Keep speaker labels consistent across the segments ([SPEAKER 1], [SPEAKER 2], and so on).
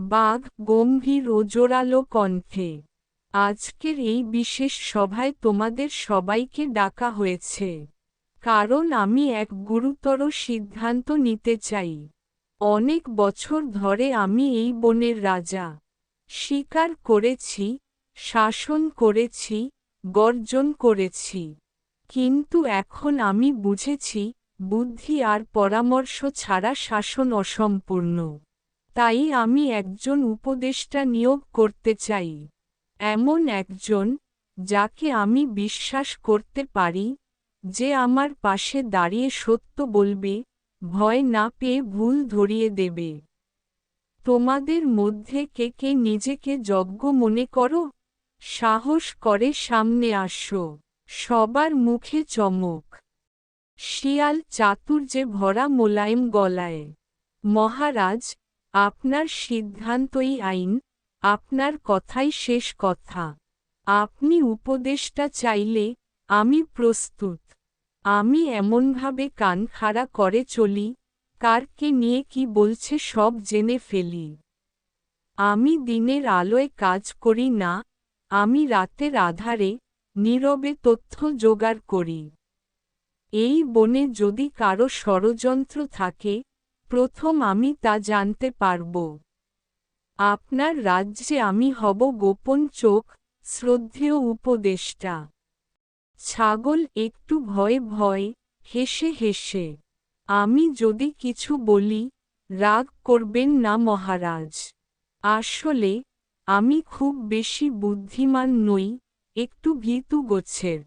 [SPEAKER 1] বাঘ গম্ভীর ও জোরালো কণ্ঠে। আজকের এই বিশেষ সভায় তোমাদের সবাইকে ডাকা হয়েছে কারণ আমি এক গুরুতর সিদ্ধান্ত নিতে চাই। অনেক বছর ধরে আমি এই বনের রাজা। শিকার করেছি, শাসন করেছি, গর্জন করেছি। কিন্তু এখন আমি বুঝেছি, বুদ্ধি আর পরামর্শ ছাড়া শাসন অসম্পূর্ণ। তাই আমি একজন উপদেষ্টা নিয়োগ করতে চাই। এমন একজন, যাকে আমি বিশ্বাস করতে পারি, যে আমার পাশে দাঁড়িয়ে সত্য বলবে, ভয় না পেয়ে ভুল ধরিয়ে দেবে। তোমাদের মধ্যে কে কে নিজেকে যোগ্য মনে করো? সাহস করে সামনে আসো। সবার মুখে চমক। শিয়াল চাতুর্যে ভরা মোলায়েম গলায়। মহারাজ, আপনার সিদ্ধান্তই আইন, আপনার কথাই শেষ কথা। আপনি উপদেশটা চাইলে, আমি প্রস্তুত। আমি এমনভাবে কান খাড়া করে চলি, কারকে নিয়ে কি বলছে সব জেনে ফেলি। আমি দিনের আলোয় কাজ করি না, আমি রাতের আধারে, নীরবে তথ্য জোগাড় করি। এই বনে যদি কারো ষড়যন্ত্র থাকে, প্রথম আমি তা জানতে পারব। আপনার রাজ্যে আমি হব গোপন চোখ, শ্রদ্ধেয় উপদেষ্টা। ছাগল একটু ভয়ে ভয়ে, হেসে হেসে। আমি যদি কিছু বলি, রাগ করবেন না মহারাজ। আসলে, আমি খুব বেশি বুদ্ধিমান নই, একটু ভীতু গোছের।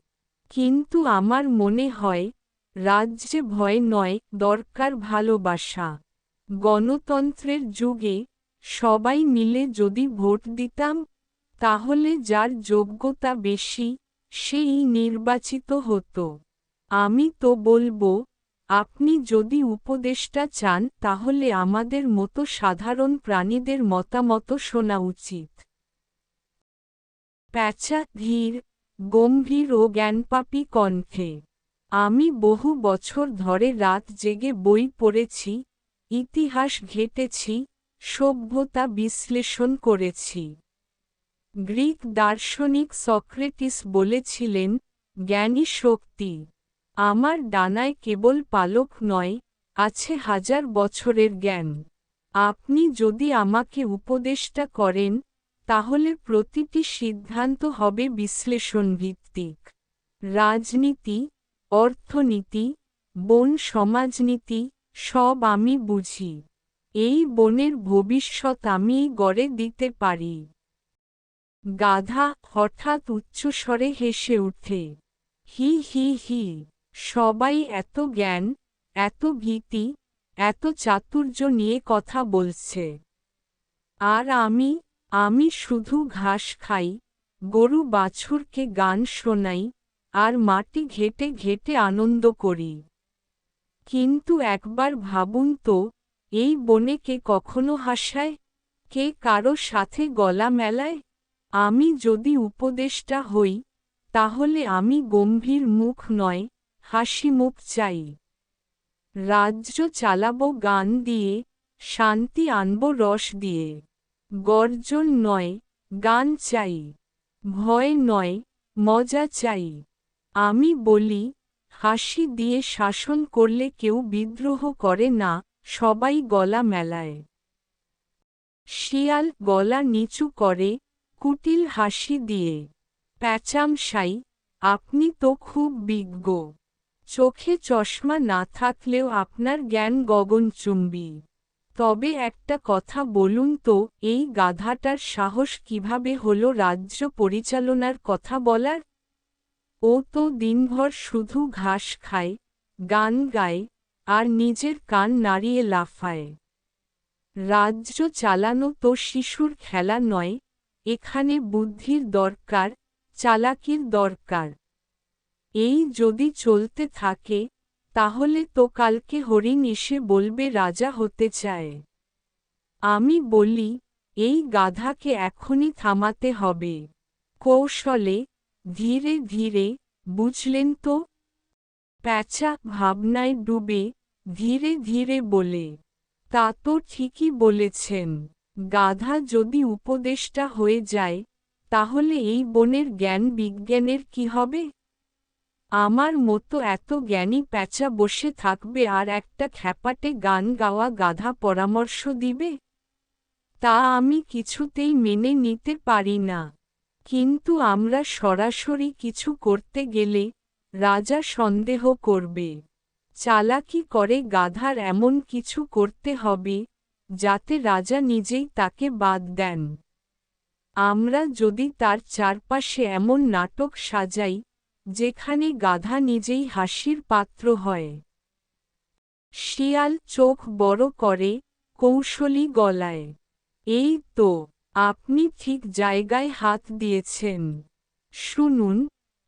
[SPEAKER 1] কিন্তু আমার মনে হয়, রাজ্যে ভয় নয়, দরকার ভালোবাসা। গণতন্ত্রের যুগে, সবাই মিলে যদি ভোট দিতাম, তাহলে যার যোগ্যতা বেশি, সেই নির্বাচিত হতো। আমি তো বলবো, আপনি যদি উপদেশটা চান তাহলে আমাদের মতো সাধারণ প্রাণীদের মতামত শোনা উচিত। প্যাঁচা ধীর, গম্ভীর ও জ্ঞানপাপী কণ্ঠে। আমি বহু বছর ধরে রাত জেগে বই পড়েছি, ইতিহাস ঘেটেছি, সভ্যতা বিশ্লেষণ করেছি। গ্রিক দার্শনিক সক্রেটিস বলেছিলেন, জ্ঞানই শক্তি। আমার ডানায় কেবল পালক নয়, আছে হাজার বছরের জ্ঞান। আপনি যদি আমাকে উপদেষ্টা করেন, তাহলে প্রতিটি সিদ্ধান্ত হবে বিশ্লেষণভিত্তিক। রাজনীতি, অর্থনীতি, বন সমাজনীতি, সব আমি বুঝি। এই বনের ভবিষ্যৎ আমিই গড়ে দিতে পারি। গাধা হঠাৎ উচ্চস্বরে হেসে উঠে। হি হি হি। সবাই এত জ্ঞান, এত ভীতি, এত চাতুর্য নিয়ে কথা বলছে। আর আমি শুধু ঘাস খাই, গরু বাছুরকে গান শোনাই, আর মাটি ঘেটে ঘেটে আনন্দ করি। কিন্তু একবার ভাবুন তো, এই বনে কে কখনো হাসায়? কে কারো সাথে গলা মেলায়? আমি যদি উপদেষ্টা হই, তাহলে আমি গম্ভীর মুখ নয়, হাসি মুখ চাই। রাজ্য চালাবো গান দিয়ে, শান্তি আনবো রস দিয়ে। গর্জন নয়, গান চাই। ভয় নয়, মজা চাই। আমি বলি, হাসি দিয়ে শাসন করলে কেউ বিদ্রোহ করে না, সবাই গলা মেলায়। শিয়াল গলা নিচু করে, কুটিল হাসি দিয়ে। প্যাঁচামশাই, আপনি তো খুব বিজ্ঞ। চোখে চশমা না থাকলেও আপনার জ্ঞান গগনচুম্বী। তবে একটা কথা বলুন তো, এই গাধাটার সাহস কিভাবে হলো রাজ্য পরিচালনার কথা বলার? ও তো দিনভর শুধু ঘাস খায়, গান গায়, আর নিজের কান নাড়িয়ে লাফায়। রাজ্য চালানো তো শিশুর খেলা নয়, এখানে বুদ্ধির দরকার, চালাকির দরকার। এই যদি চলতে থাকে, তাহলে তো কালকে হরিণ এসে বলবে রাজা হতে চায়। আমি বলি, এই গাধাকে এখনই থামাতে হবে। কৌশলে, ধীরে ধীরে, বুঝলেন তো? প্যাঁচা ভাবনায় ডুবে, ধীরে ধীরে বলে, তা তো ঠিকই বলেছেন। গাধা যদি উপদেষ্টা হয়ে যায় তাহলে এই বনের জ্ঞান বিজ্ঞানের কি হবে? আমার মতো এত জ্ঞানী প্যাঁচা বসে থাকবে আর একটা খ্যাপাটে গান গাওয়া গাধা পরামর্শ দিবে? তা আমি কিছুতেই মেনে নিতে পারি না। কিন্তু আমরা সরাসরি কিছু করতে গেলে রাজা সন্দেহ করবে। চালাকি করে গাধার এমন কিছু করতে হবে যাতে রাজা নিজেই তাকে বাদ দেন। আমরা যদি তার চারপাশে এমন নাটক সাজাই যেখানে গাধা নিজেই হাসির পাত্র হয়। শিয়াল চোখ বড় করে কৌশলী গলায়, এই তো, আপনি ঠিক জায়গায় হাত দিয়েছেন। শুনুন,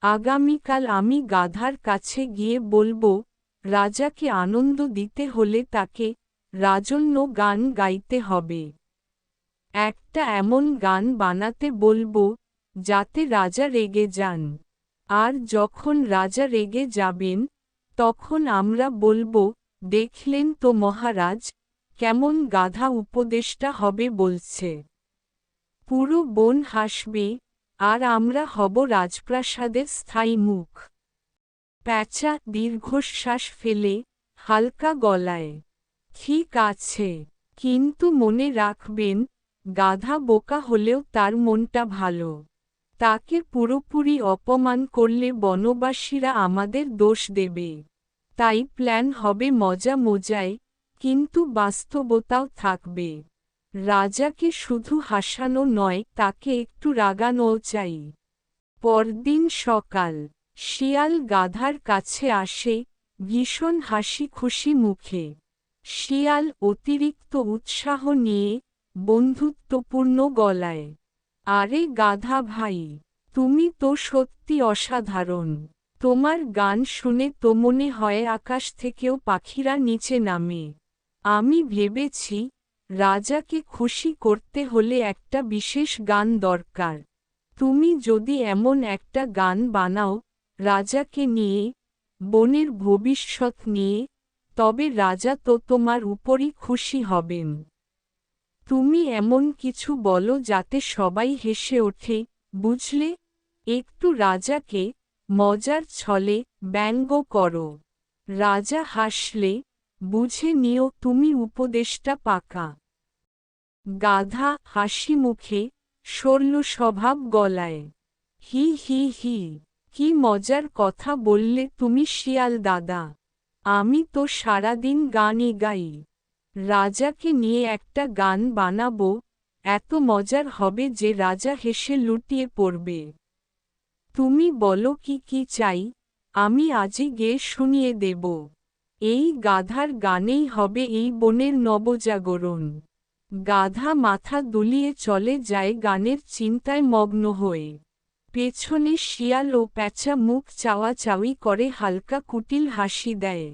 [SPEAKER 1] আগামীকাল আমি গাধার কাছে গিয়ে বলবো, রাজাকে আনন্দ দিতে হলে তাকে রাজন্য গান গাইতে হবে। একটা এমন গান বানাতে বলবো যাতে রাজা রেগে যান। আর যখন রাজা রেগে যাবেন তখন আমরা বলবো, দেখলেন তো মহারাজ, কেমন গাধা উপদেষ্টা হবে বলছে। পুরো বন হাসবে আর আমরা হব রাজপ্রাসাদের স্থায়ী মুখ। প্যাঁচা দীর্ঘশ্বাস ফেলে হালকা গলায়, ঠিক আছে, কিন্তু মনে রাখবেন, গাধা বোকা হলেও তার মনটা ভালো। তাকে পুরোপুরি অপমান করলে বনবাসীরা আমাদের দোষ দেবে। তাই প্ল্যান হবে মজা মজায়, কিন্তু বাস্তবতাও থাকবে। রাজাকে শুধু হাসানো নয়, তাকে একটু রাগানোও চাই। পরদিন সকাল, শিয়াল গাধার কাছে আসে ভীষণ হাসি খুশি মুখে। শিয়াল অতিরিক্ত উৎসাহ নিয়ে বন্ধুত্বপূর্ণ গলায়, আরে গাধা ভাই, তুমি তো সত্যি অসাধারণ। তোমার গান শুনে তো মনে হয় আকাশ থেকেও পাখিরা নিচে নামে। আমি ভেবেছি রাজাকে খুশি করতে হলে একটা বিশেষ গান দরকার। তুমি যদি এমন একটা গান বানাও রাজাকে নিয়ে, বনের ভবিষ্যৎ নিয়ে, তবে রাজা তো তোমার উপরই খুশি হবেন। তুমি এমন কিছু বলো যাতে সবাই হেসে ওঠে, বুঝলে? একটু রাজাকে মজার ছলে ব্যঙ্গ করো। রাজা হাসলে, বুঝে নিও তুমি উপদেশটা পাকা। গাধা হাসি মুখে সরল স্বভাব গলায়, হি হি হি, কি মজার কথা বললে তুমি শিয়াল দাদা। আমি তো সারাদিন গানই গাই। রাজাকে নিয়ে একটা গান বানাবো, এত মজার হবে যে রাজা হেসে লুটিয়ে পড়বে। তুমি বলো কি কি চাই, আমি আজই গেয়ে শুনিয়ে দেব। এই গাধার গানেই হবে এই বনের নবজাগরণ। গাধা মাথা দুলিয়ে চলে যায় গানের চিন্তায় মগ্ন হয়ে। পেছনে শিয়াল ও প্যাঁচা মুখ চাওয়াচাওয়ি করে হালকা কুটিল হাসি দেয়।